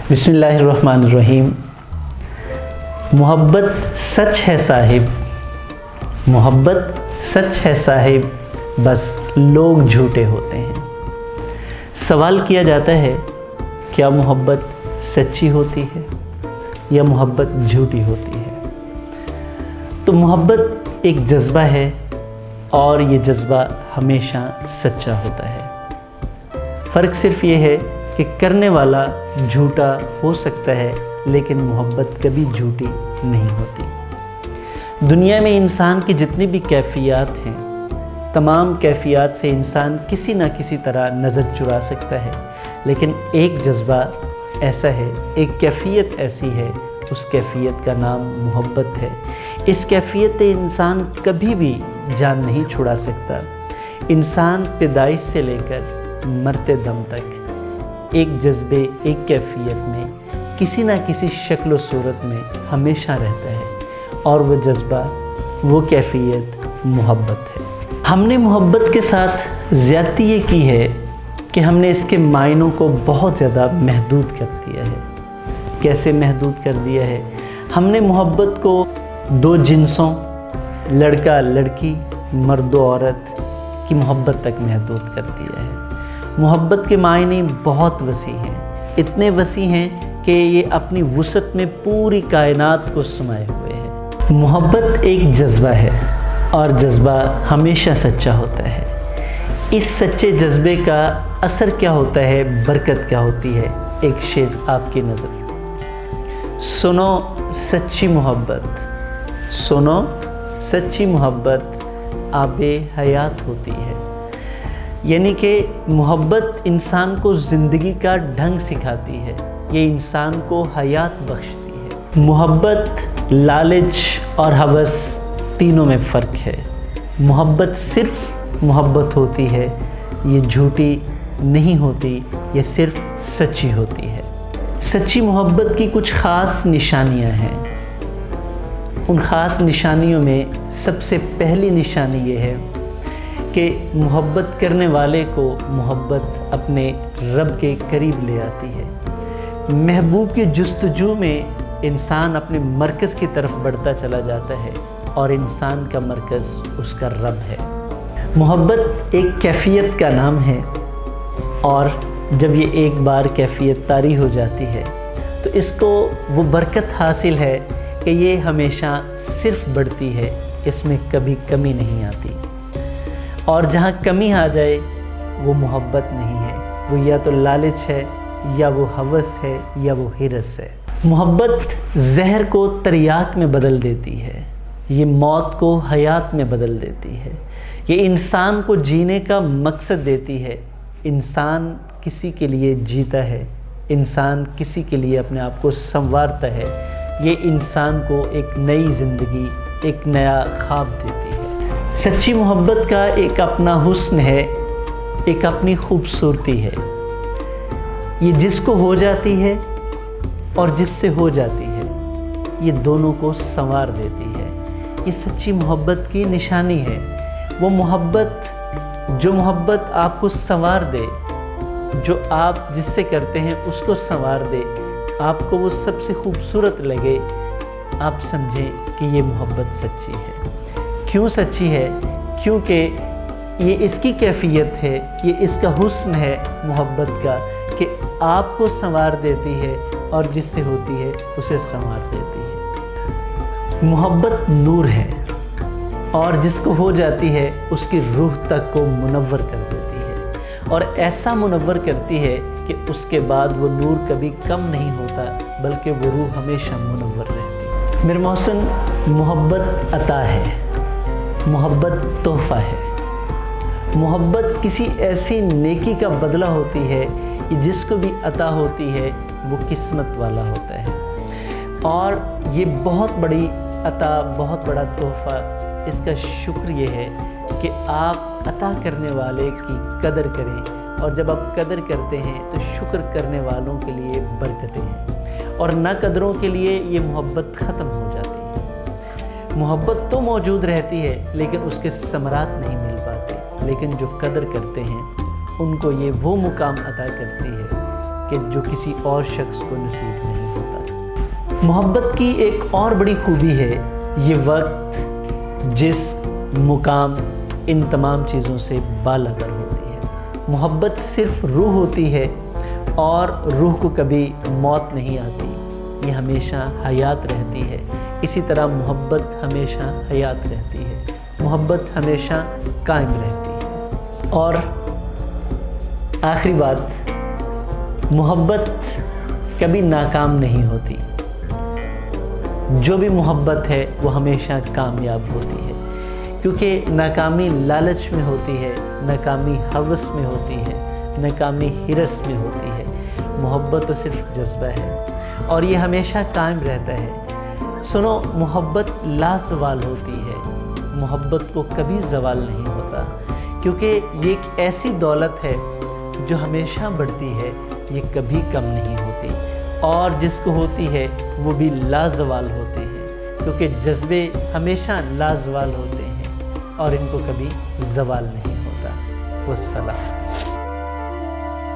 बिस्मिल्लाहिर्रहमानिर्रहीम। मोहब्बत सच है साहिब, मोहब्बत सच है साहिब, बस लोग झूठे होते हैं। सवाल किया जाता है, क्या मोहब्बत सच्ची होती है या मोहब्बत झूठी होती है? तो मोहब्बत एक जज्बा है और ये जज्बा हमेशा सच्चा होता है। फ़र्क सिर्फ ये है कि करने वाला झूठा हो सकता है, लेकिन मोहब्बत कभी झूठी नहीं होती। दुनिया में इंसान की जितनी भी कैफियत हैं, तमाम कैफियत से इंसान किसी न किसी तरह नज़र चुरा सकता है, लेकिन एक जज्बा ऐसा है, एक कैफियत ऐसी है, उस कैफियत का नाम मोहब्बत है। इस कैफियत से इंसान कभी भी जान नहीं छुड़ा सकता। इंसान पैदाइश से लेकर मरते दम तक एक जज्बे, एक कैफियत में किसी न किसी शक्ल व सूरत में हमेशा रहता है, और वो जज्बा, वो कैफियत मोहब्बत है। हमने मोहब्बत के साथ ज़्यादती ये की है कि हमने इसके मायनों को बहुत ज़्यादा महदूद कर दिया है। कैसे महदूद कर दिया है? हमने मोहब्बत को दो जिन्सों, लड़का लड़की, मर्द औरत की मोहब्बत तक महदूद कर दिया है। मोहब्बत के मायने बहुत वसी हैं, इतने वसी हैं कि ये अपनी वुसअत में पूरी कायनात को समाये हुए हैं। मोहब्बत एक जज्बा है और जज्बा हमेशा सच्चा होता है। इस सच्चे जज्बे का असर क्या होता है, बरकत क्या होती है? एक शेर आपकी नज़र। सुनो सच्ची मोहब्बत, सुनो सच्ची मोहब्बत आबे हयात होती है। यानी कि मोहब्बत इंसान को ज़िंदगी का ढंग सिखाती है, ये इंसान को हयात बख्शती है। मोहब्बत, लालच और हवस तीनों में फ़र्क है। मोहब्बत सिर्फ मोहब्बत होती है, ये झूठी नहीं होती, ये सिर्फ सच्ची होती है। सच्ची मोहब्बत की कुछ ख़ास निशानियां हैं। उन ख़ास निशानियों में सबसे पहली निशानी ये है कि मोहब्बत करने वाले को मोहब्बत अपने रब के करीब ले आती है। महबूब की जुस्तजू में इंसान अपने मरकज़ की तरफ बढ़ता चला जाता है, और इंसान का मरकज़ उसका रब है। मोहब्बत एक कैफियत का नाम है, और जब ये एक बार कैफियत तारी हो जाती है तो इसको वो बरकत हासिल है कि ये हमेशा सिर्फ बढ़ती है, इसमें कभी कमी नहीं आती। और जहाँ कमी आ जाए वो मोहब्बत नहीं है, वो या तो लालच है, या वो हवस है, या वो हिरस है। मोहब्बत जहर को तरियाक में बदल देती है, ये मौत को हयात में बदल देती है, ये इंसान को जीने का मकसद देती है। इंसान किसी के लिए जीता है, इंसान किसी के लिए अपने आप को संवारता है, ये इंसान को एक नई ज़िंदगी, एक नया ख्वाब देती है। सच्ची मोहब्बत का एक अपना हुस्न है, एक अपनी खूबसूरती है। ये जिसको हो जाती है और जिससे हो जाती है, ये दोनों को संवार देती है। ये सच्ची मोहब्बत की निशानी है। वो मोहब्बत, जो मोहब्बत आपको संवार दे, जो आप जिससे करते हैं उसको संवार दे, आपको वो सबसे खूबसूरत लगे, आप समझें कि ये मोहब्बत सच्ची है। क्यों सच्ची है? क्योंकि ये इसकी कैफियत है, ये इसका हुस्न है मोहब्बत का, कि आपको संवार देती है और जिससे होती है उसे संवार देती है। मोहब्बत नूर है, और जिसको हो जाती है उसकी रूह तक को मुनव्वर कर देती है, और ऐसा मुनव्वर करती है कि उसके बाद वो नूर कभी कम नहीं होता, बल्कि वो रूह हमेशा मुनव्वर रहती है। मेरे मोहसिन, मोहब्बत अता है, मोहब्बत तोहफ़ा है। मोहब्बत किसी ऐसी नेकी का बदला होती है कि जिसको भी अता होती है वो किस्मत वाला होता है। और ये बहुत बड़ी अता, बहुत बड़ा तोहफ़ा, इसका शुक्र ये है कि आप अता करने वाले की कदर करें, और जब आप कदर करते हैं तो शुक्र करने वालों के लिए बरकतें हैं, और ना कदरों के लिए ये मोहब्बत ख़त्म हो जाती है। मोहब्बत तो मौजूद रहती है, लेकिन उसके समरात नहीं मिल पाते, लेकिन जो कदर करते हैं उनको ये वो मुकाम अता करती है کہ جو کسی اور شخص کو نصیب نہیں ہوتا۔ محبت کی ایک اور بڑی خوبی ہے یہ وقت، جسم، مقام، ان تمام چیزوں سے بالاتر ہوتی ہے۔ محبت صرف روح ہوتی ہے اور روح کو کبھی موت نہیں آتی، یہ ہمیشہ حیات رہتی ہے۔ اسی طرح محبت ہمیشہ حیات رہتی ہے، محبت ہمیشہ قائم رہتی ہے۔ اور آخری بات، محبت کبھی ناکام نہیں ہوتی۔ جو بھی محبت ہے وہ ہمیشہ کامیاب ہوتی ہے، کیونکہ ناکامی لالچ میں ہوتی ہے، ناکامی ہوس میں ہوتی ہے، ناکامی ہرس میں ہوتی ہے۔ محبت تو صرف جذبہ ہے اور یہ ہمیشہ قائم رہتا ہے۔ سنو، محبت لازوال ہوتی ہے، محبت کو کبھی زوال نہیں ہوتا، کیونکہ یہ ایک ایسی دولت ہے جو ہمیشہ بڑھتی ہے، یہ کبھی کم نہیں ہوتی، اور جس کو ہوتی ہے وہ بھی لازوال ہوتے ہیں، کیونکہ جذبے ہمیشہ لازوال ہوتے ہیں اور ان کو کبھی زوال نہیں ہوتا۔ والسلام۔